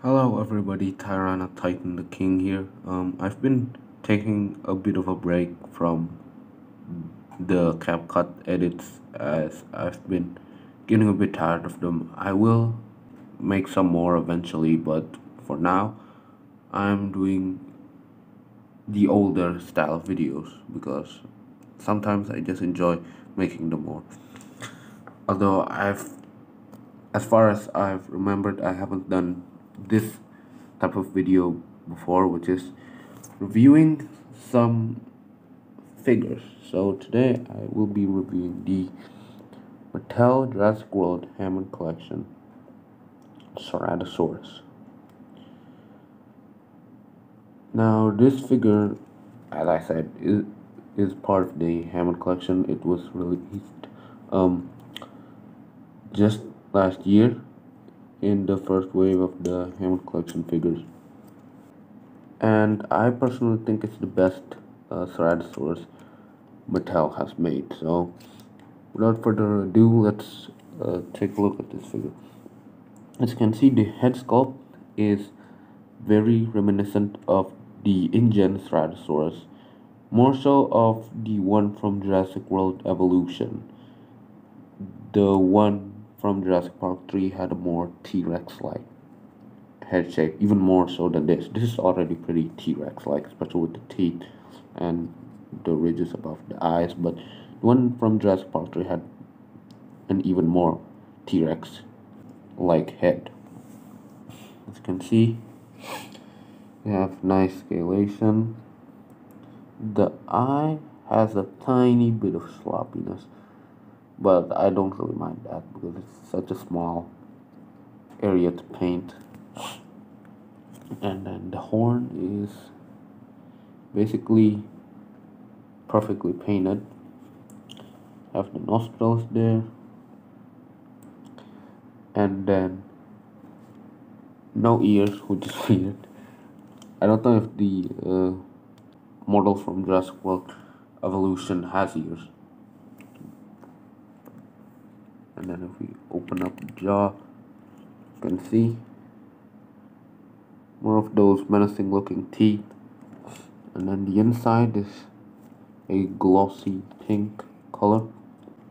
Hello everybody, Tyrana Titan the King here. I've been taking a bit of a break from the CapCut edits as I've been getting a bit tired of them. I will make some more eventually, but for now, I'm doing the older style videos because sometimes I just enjoy making them more. Although as far as I've remembered, I haven't done this type of video before, which is reviewing some figures. So today I will be reviewing the Mattel Jurassic World Hammond collection, Ceratosaurus. Now this figure, as I said, is part of the Hammond collection. It was released um, just last year in the first wave of the Hammond collection figures. And I personally think it's the best Ceratosaurus Mattel has made. So, without further ado, let's take a look at this figure. As you can see, the head sculpt is very reminiscent of the InGen Ceratosaurus, more so of the one from Jurassic World Evolution. The one from Jurassic Park 3 had a more T-Rex-like head shape, even more so than this. This is already pretty T-Rex like, especially with the teeth and the ridges above the eyes, but the one from Jurassic Park 3 had an even more T-Rex like head. As you can see, you have nice scalation. The eye has a tiny bit of sloppiness, but I don't really mind that because it's such a small area to paint. And then the horn is basically perfectly painted. Have the nostrils there, and then no ears, which is weird. I don't know if the model from Jurassic World Evolution has ears. And then if we open up the jaw, you can see more of those menacing looking teeth. And then the inside is a glossy pink color.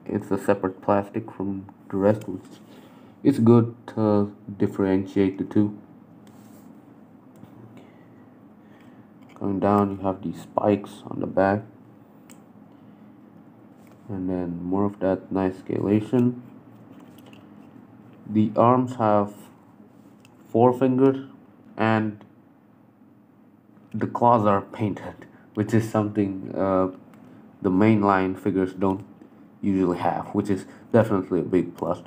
It's a separate plastic from the rest, which is good to differentiate the two. Going down, you have these spikes on the back, and then more of that nice scalation. The arms have 4 fingers, and the claws are painted, which is something the mainline figures don't usually have, which is definitely a big plus.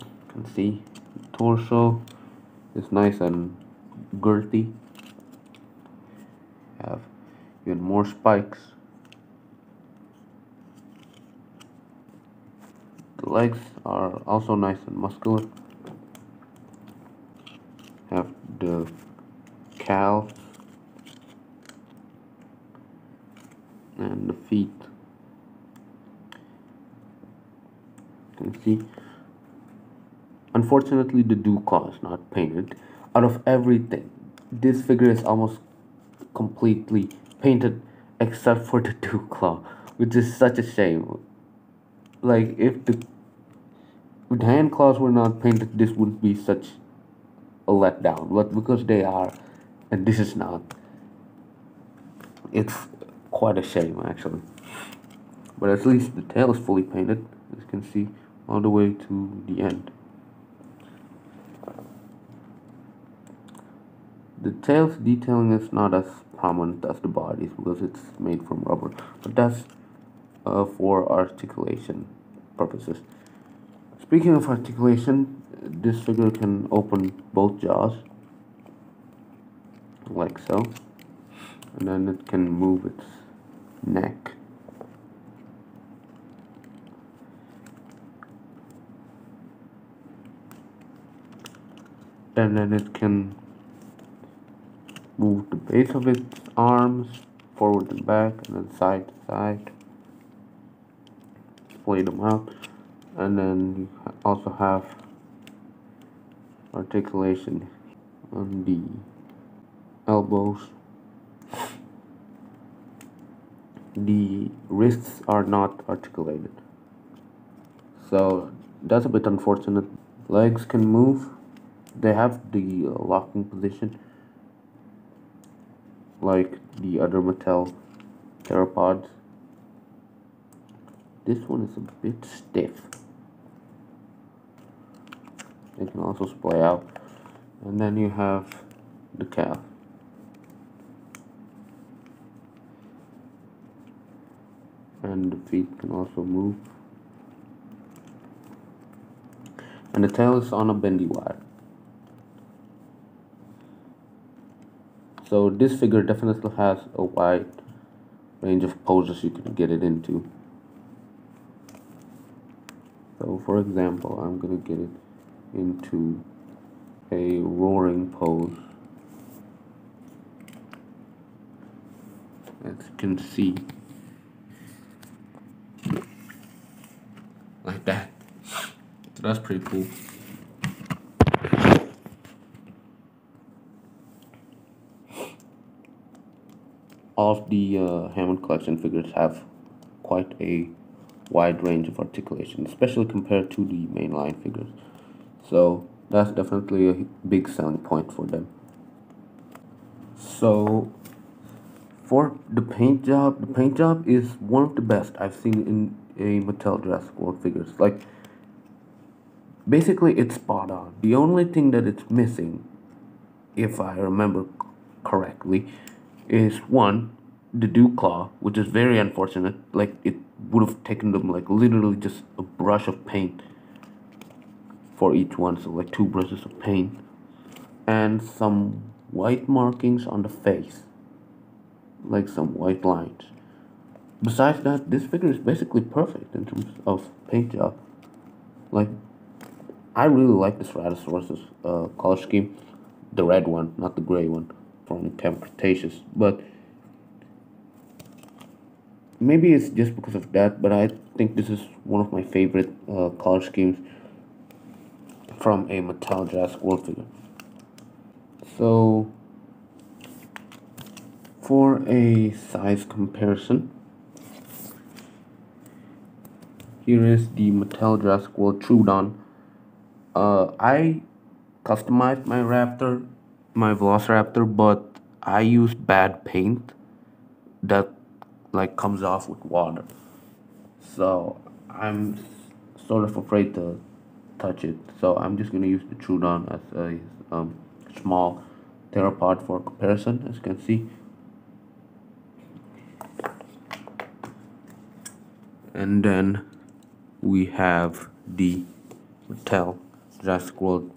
You can see the torso is nice and girthy. Have even more spikes. The legs are also nice and muscular. Have the calves and the feet. You can see. Unfortunately, the dew claw is not painted. Out of everything, this figure is almost completely painted except for the dew claw, which is such a shame. Like, if the hand claws were not painted, this wouldn't be such a letdown. But because they are, and this is not, it's quite a shame actually. But at least the tail is fully painted, as you can see, all the way to the end. The tail's detailing is not as prominent as the body's because it's made from rubber, but that's for articulation purposes. Speaking of articulation, this figure can open both jaws, like so, and then it can move its neck. And then it can move the base of its arms forward and back, and then side to side. Splay them out, and then you also have articulation on the elbows. The wrists are not articulated, so that's a bit unfortunate. Legs can move. They have the locking position like the other Mattel theropods. This one is a bit stiff. They can also splay out. And then you have the calf. And the feet can also move. And the tail is on a bendy wire. So this figure definitely has a wide range of poses you can get it into. So for example, I'm gonna get it into a roaring pose. As you can see, like that. So that's pretty cool. All of the Hammond collection figures have quite a wide range of articulation, especially compared to the mainline figures. So that's definitely a big selling point for them. So for the paint job is one of the best I've seen in a Mattel Jurassic World figures. Like, basically it's spot on. The only thing that it's missing, if I remember correctly, is one, the dew claw, which is very unfortunate. Like, it would have taken them like literally just a brush of paint for each one, so like 2 brushes of paint, and some white markings on the face, like some white lines. Besides that, this figure is basically perfect in terms of paint job. Like, I really like the Ceratosaurus color scheme, the red one, not the gray one from Cretaceous. But maybe it's just because of that, but I think this is one of my favorite color schemes from a Mattel Jurassic World figure. So, for a size comparison, here is the Mattel Jurassic World Troodon. I customized my Raptor, my Velociraptor, but I used bad paint that like comes off with water. So I'm sort of afraid to touch it. So I'm just gonna use the Troodon as a small theropod for comparison, as you can see. And then we have the Mattel Jurassic World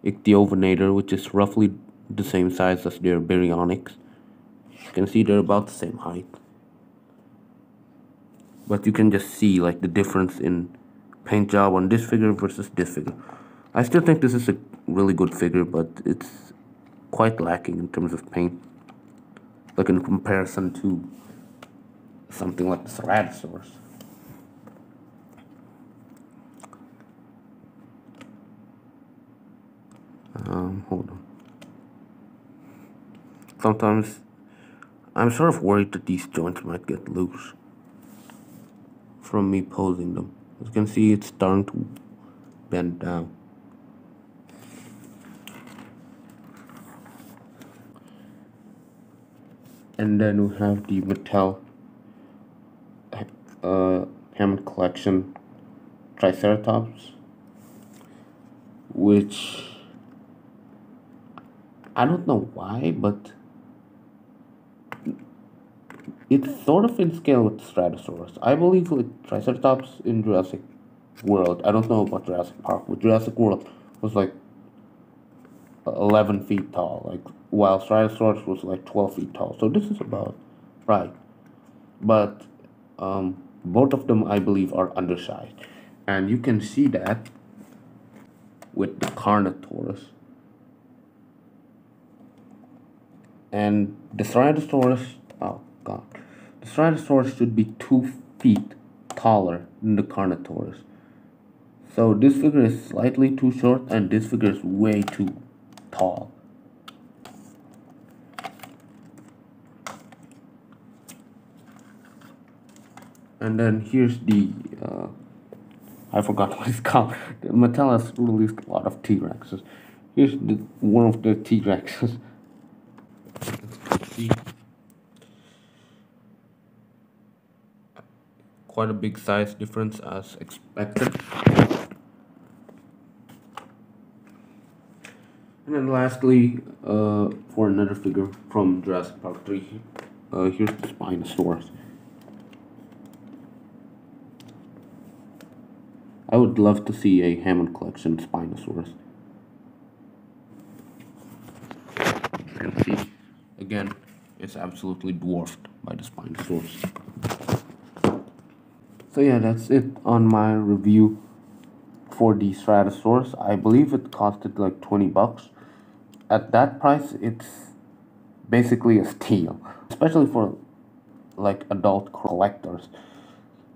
Ichthyovenator, which is roughly the same size as their Baryonyx. You can see they're about the same height. But you can just see like the difference in paint job on this figure versus this figure. I still think this is a really good figure, but it's quite lacking in terms of paint. Like in comparison to something like the Ceratosaurus. Hold on. Sometimes I'm sort of worried that these joints might get loose from me posing them. As you can see, it's starting to bend down. And then we have the Mattel Hammond collection Triceratops, which I don't know why, but it's sort of in scale with Ceratosaurus. I believe like Triceratops in Jurassic World, I don't know about Jurassic Park, but Jurassic World was like 11 feet tall, like while Ceratosaurus was like 12 feet tall. So this is about right. But both of them, I believe, are undersized, and you can see that with the Carnotaurus. And the Ceratosaurus, oh god, the Ceratosaurus should be 2 feet taller than the Carnotaurus. So this figure is slightly too short and this figure is way too tall. And then here's the, I forgot what it's called. Mattel has released a lot of T-Rexes. Here's one of the T-Rexes. See, quite a big size difference as expected. And then lastly, for another figure from Jurassic Park 3, here's the Spinosaurus. I would love to see a Hammond collection Spinosaurus. You can see, again, it's absolutely dwarfed by the Spinosaurus. So yeah, that's it on my review for the Ceratosaurus. I believe it costed like 20 bucks. At that price, it's basically a steal, especially for like adult collectors.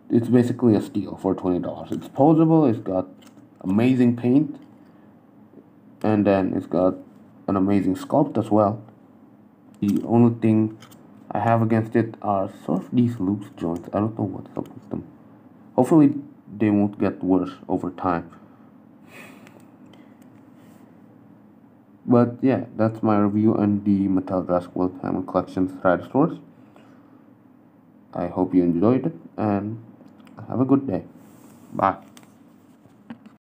It's basically a steal for $20. It's posable, it's got amazing paint, and then it's got an amazing sculpt as well. The only thing I have against it are sort of these loose joints. I don't know what's up with them. Hopefully they won't get worse over time. But yeah, that's my review on the Mattel Jurassic World Hammond Collection Ceratosaurus. I hope you enjoyed it and have a good day. Bye.